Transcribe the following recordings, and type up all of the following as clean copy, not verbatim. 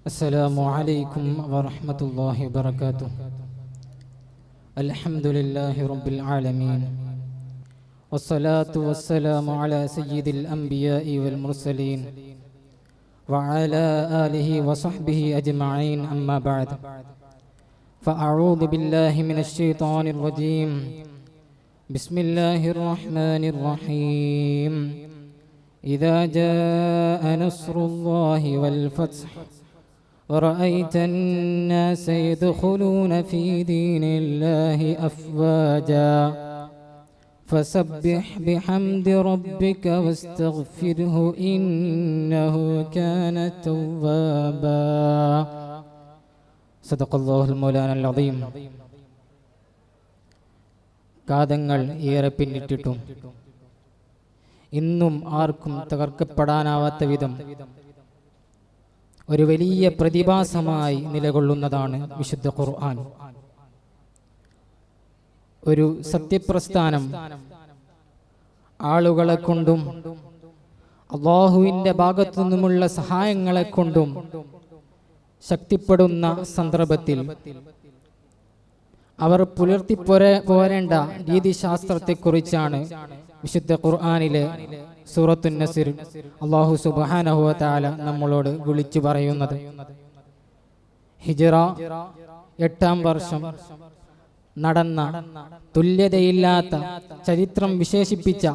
السلام عليكم ورحمة الله وبركاته. الحمد لله رب العالمين، والصلاة والسلام على سيد الأنبياء والمرسلين وعلى آله وصحبه أجمعين، أما بعد، فأعوذ بالله من الشيطان الرجيم. بسم الله الرحمن الرحيم. إذا جاء نصر الله والفتح ورأيت الناس يدخلون في دين الله أفواجا فسبح بحمد ربك واستغفره إنه كان توابا. صدق الله المولانا العظيم. കാതങ്ങൾ ഏറെ പിന്നിട്ടിട്ടും ഇന്നും ആർക്കും തകർക്കപ്പെടാനാവാത്ത വിധം ഒരു വലിയ പ്രതിഭാസമായി നിലകൊള്ളുന്നതാണ് വിശുദ്ധ ഖുർആൻ. ഒരു സത്യപ്രസ്ഥാനം ആളുകളെ കൊണ്ടും അല്ലാഹുവിൻ്റെ ഭാഗത്തു നിന്നുമുള്ള സഹായങ്ങളെ കൊണ്ടും ശക്തിപ്പെടുന്ന സന്ദർഭത്തിൽ അവർ പോരേണ്ട രീതിശാസ്ത്രത്തെക്കുറിച്ചാണ് വിശുദ്ധ ഖുർആനിലെ സൂറത്തുൻ നസ്ർ അല്ലാഹു സുബ്ഹാനഹു വ തആല നമ്മളോട് വിളിച്ചു പറയുന്നത്. ഹിജ്റ 8-ാം വർഷം നടന്ന തുല്യതയില്ലാത്ത ചരിത്രം വിശേഷിപ്പിച്ച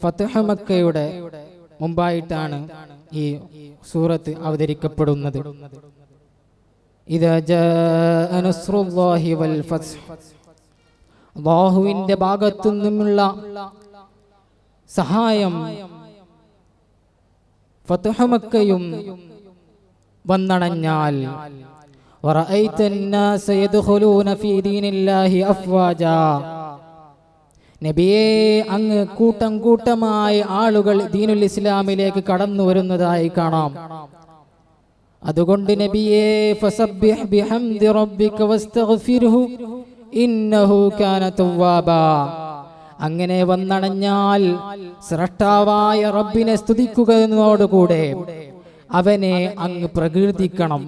ഫത്ഹ് മക്കയുടെ മുമ്പായിട്ടാണ് ഈ സൂറത്ത് അവതരിക്കപ്പെടുന്നത്. ഇദാ ജാഅ നസ്റുല്ലാഹി വൽ ഫത്ഹ്, അല്ലാഹുവിൻ്റെ ഭാഗത്തു നിന്നുള്ള സഹായം ഫത്ഹ് മക്കയും വന്നണഞ്ഞാൽ വറഅയ്ത الناس يدخلون في دين الله അഫ്വാജാ, നബിയേ, അങ്ങ് കൂട്ടം കൂട്ടമായി ആളുകൾ ദീനുൽ ഇസ്ലാമിലേക്ക് കടന്നു വരുന്നതായി കാണാം. അതുകൊണ്ട് നബിയേ, ഫസബ്ബിഹ് ബിഹംദി റബ്ബിക വസ്തഗ്ഫിർഹു ഇന്നഹു കാന തവ്വാബാ, അങ്ങനെ വന്നണഞ്ഞാൽ സ്രഷ്ടാവായ റബ്ബിനെ സ്തുതിക്കുക എന്നതോടുകൂടെ അവനെ അങ്ങ് പ്രകീർത്തിക്കണം.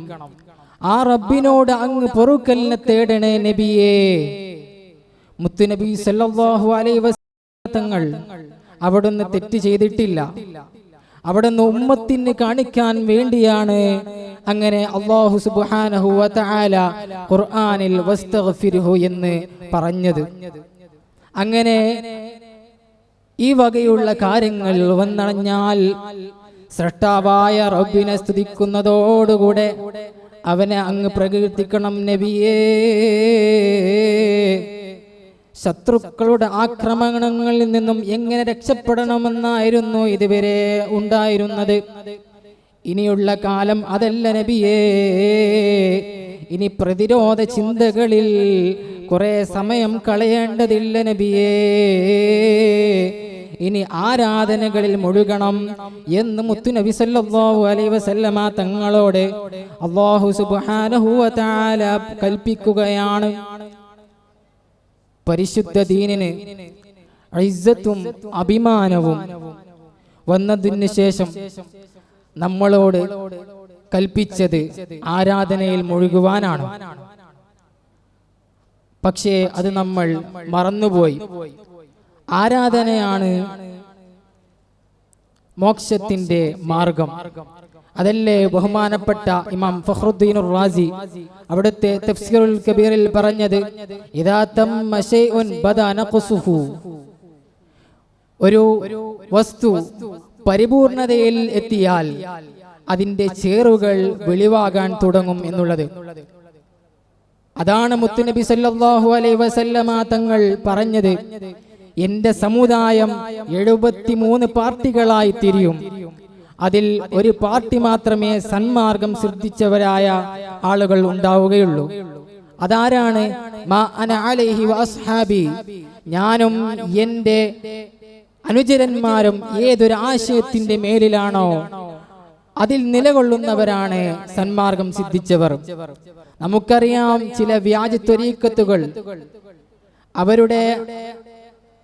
ആ റബ്ബിനോട് അങ്ങ് പൊറുക്കലിനെ തേടണേ നബിയേ. മുത്തുനബി സല്ലല്ലാഹു അലൈഹി വസല്ലം തങ്ങൾ അവിടുന്ന് തെറ്റ് ചെയ്തിട്ടില്ല. അവിടുന്ന് ഉമ്മത്തിന് കാണിക്കാൻ വേണ്ടിയാണ് അങ്ങനെ അല്ലാഹു സുബ്ഹാനഹു വ തആല ഖുർആനിൽ വസ്തഗ്ഫിർഹു എന്ന് പറഞ്ഞത്. അങ്ങനെ ഈ വകയുള്ള കാര്യങ്ങൾ വന്നണഞ്ഞാൽ സ്രഷ്ടാവായ റബ്ബിനെ സ്തുതിക്കുന്നതോടുകൂടെ അവനെ അങ്ങ് പ്രകീർത്തിക്കണം നബിയേ. ശത്രുക്കളുടെ ആക്രമണങ്ങളിൽ നിന്നും എങ്ങനെ രക്ഷപ്പെടണമെന്നായിരുന്നു ഇതുവരെ ഉണ്ടായിരുന്നത്. ഇനിയുള്ള കാലം അതല്ല നബിയേ. ഇനി പ്രതിരോധ ചിന്തകളിൽ കുറെ സമയം കളയേണ്ടതില്ല നബിയേ. ഇനി ആരാധനകളിൽ മുഴുകണം എന്ന് മുത്തുനബി സല്ലല്ലാഹു അലൈഹി വസല്ലമ തങ്ങളോട് അല്ലാഹു സുബ്ഹാനഹു വ തആല കൽപ്പിക്കുകയാണ്. പരിശുദ്ധ ദീനിന് ഇസ്സത്തും അഭിമാനവും വന്നതിന് ശേഷം നമ്മളോട് കൽപ്പിച്ചത് ആരാധനയിൽ മുഴുകുവാനാണ്. പക്ഷേ അത് നമ്മൾ മറന്നുപോയി. ആരാധനയാണ് മോക്ഷത്തിന്റെ മാർഗം. അതല്ലേ ബഹുമാനപ്പെട്ട ഇമാം ഫഖ്റുദ്ദീൻ റാസി അവിടുത്തെ തഫ്സീറുൽ കബീറിൽ പറഞ്ഞത്, ഇദാ തമ്മ ശൈഉൻ ബദാ നഖ്സുഹു, ഒരു വസ്തു പരിപൂർണതയിൽ എത്തിയാൽ അതിന്റെ ചേറുകൾ വെളിവാകാൻ തുടങ്ങും എന്നുള്ളത്. അതാണ് മുത്തുനബി സല്ലല്ലാഹു അലൈഹി വസല്ലമ തങ്ങൾ പറഞ്ഞത്, എന്റെ സമുദായം 73 പാർട്ടികളായി തിരിയും. അതിൽ ഒരു പാർട്ടി മാത്രമേ സന്മാർഗം സിദ്ധിച്ചവരായ ആളുകൾ ഉണ്ടാവുകയുള്ളൂ. അതാരാണ്? മാ അന അലൈഹി വഅസ്ഹാബി, ഞാനും എന്റെ അനുചരന്മാരും ഏതൊരു ആശയത്തിന്റെ മേലിലാണോ അതിൽ നിലകൊള്ളുന്നവരാണ് സന്മാർഗം സിദ്ധിച്ചവർ. നമുക്കറിയാം ചില വ്യാജ ത്വരീഖത്തുകൾ അവരുടെ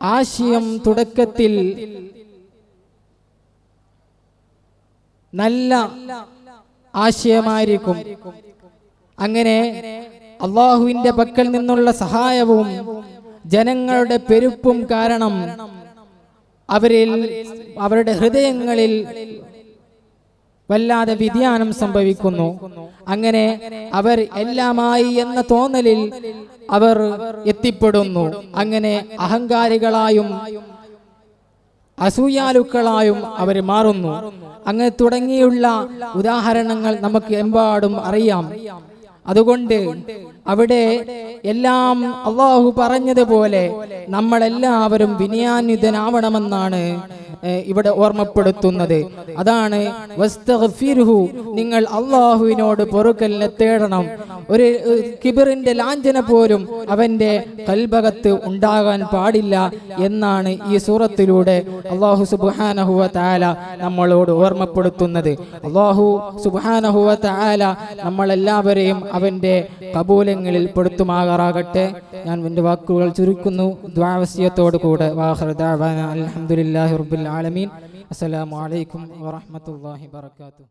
ആശയം തുടക്കത്തിൽ നല്ല ആശയമായിരിക്കും. അങ്ങനെ അള്ളാഹുവിന്റെ പക്കൽ നിന്നുള്ള സഹായവും ജനങ്ങളുടെ പെരുപ്പും കാരണം അവരുടെ ഹൃദയങ്ങളിൽ വല്ലാതെ വ്യതിയാനം സംഭവിക്കുന്നു. അങ്ങനെ അവർ എല്ലാമായി എന്ന തോന്നലിൽ അവർ എത്തിപ്പെടുന്നു. അങ്ങനെ അഹങ്കാരികളായും അസൂയാലുക്കളായും അവർ മാറുന്നു. അങ്ങനെ തുടങ്ങിയുള്ള ഉദാഹരണങ്ങൾ നമുക്ക് എമ്പാടും അറിയാം. അതുകൊണ്ട് അവിടെ എല്ലാം അള്ളാഹു പറഞ്ഞതുപോലെ നമ്മളെല്ലാവരും വിനയാന്വിതനാവണമെന്നാണ് ഇവിടെ ഓർമ്മപ്പെടുത്തുന്നത്. അതാണ് വസ്തഗ്ഫിർഹു, നിങ്ങൾ അള്ളാഹുവിനോട് പൊറുക്കലിനെ തേടണം. ഒരു കിബറിന്റെ ലാഞ്ചന പോലും അവന്റെ കൽബകത്ത് ഉണ്ടാകാൻ പാടില്ല എന്നാണ് ഈ സൂറത്തിലൂടെ അള്ളാഹു സുബ്ഹാനഹു വ തആല നമ്മളോട് ഓർമ്മപ്പെടുത്തുന്നത്. അള്ളാഹു സുബ്ഹാനഹു വ തആല നമ്മളെല്ലാവരെയും അവന്റെ കബൂലങ്ങളിൽ പെടുത്തുമാറാകട്ടെ. ഞാൻ എൻ്റെ വാക്കുകൾ ചുരുക്കുന്നു ദുആവസിയത്തോടു കൂടെ. വാഖിറു ദഅവാന അൽഹംദുലില്ലാഹി റബ്ബിൽ ആലമീൻ. അസ്സലാമു അലൈക്കും വറഹ്മത്തുള്ളാഹി വബറകാതുഹു.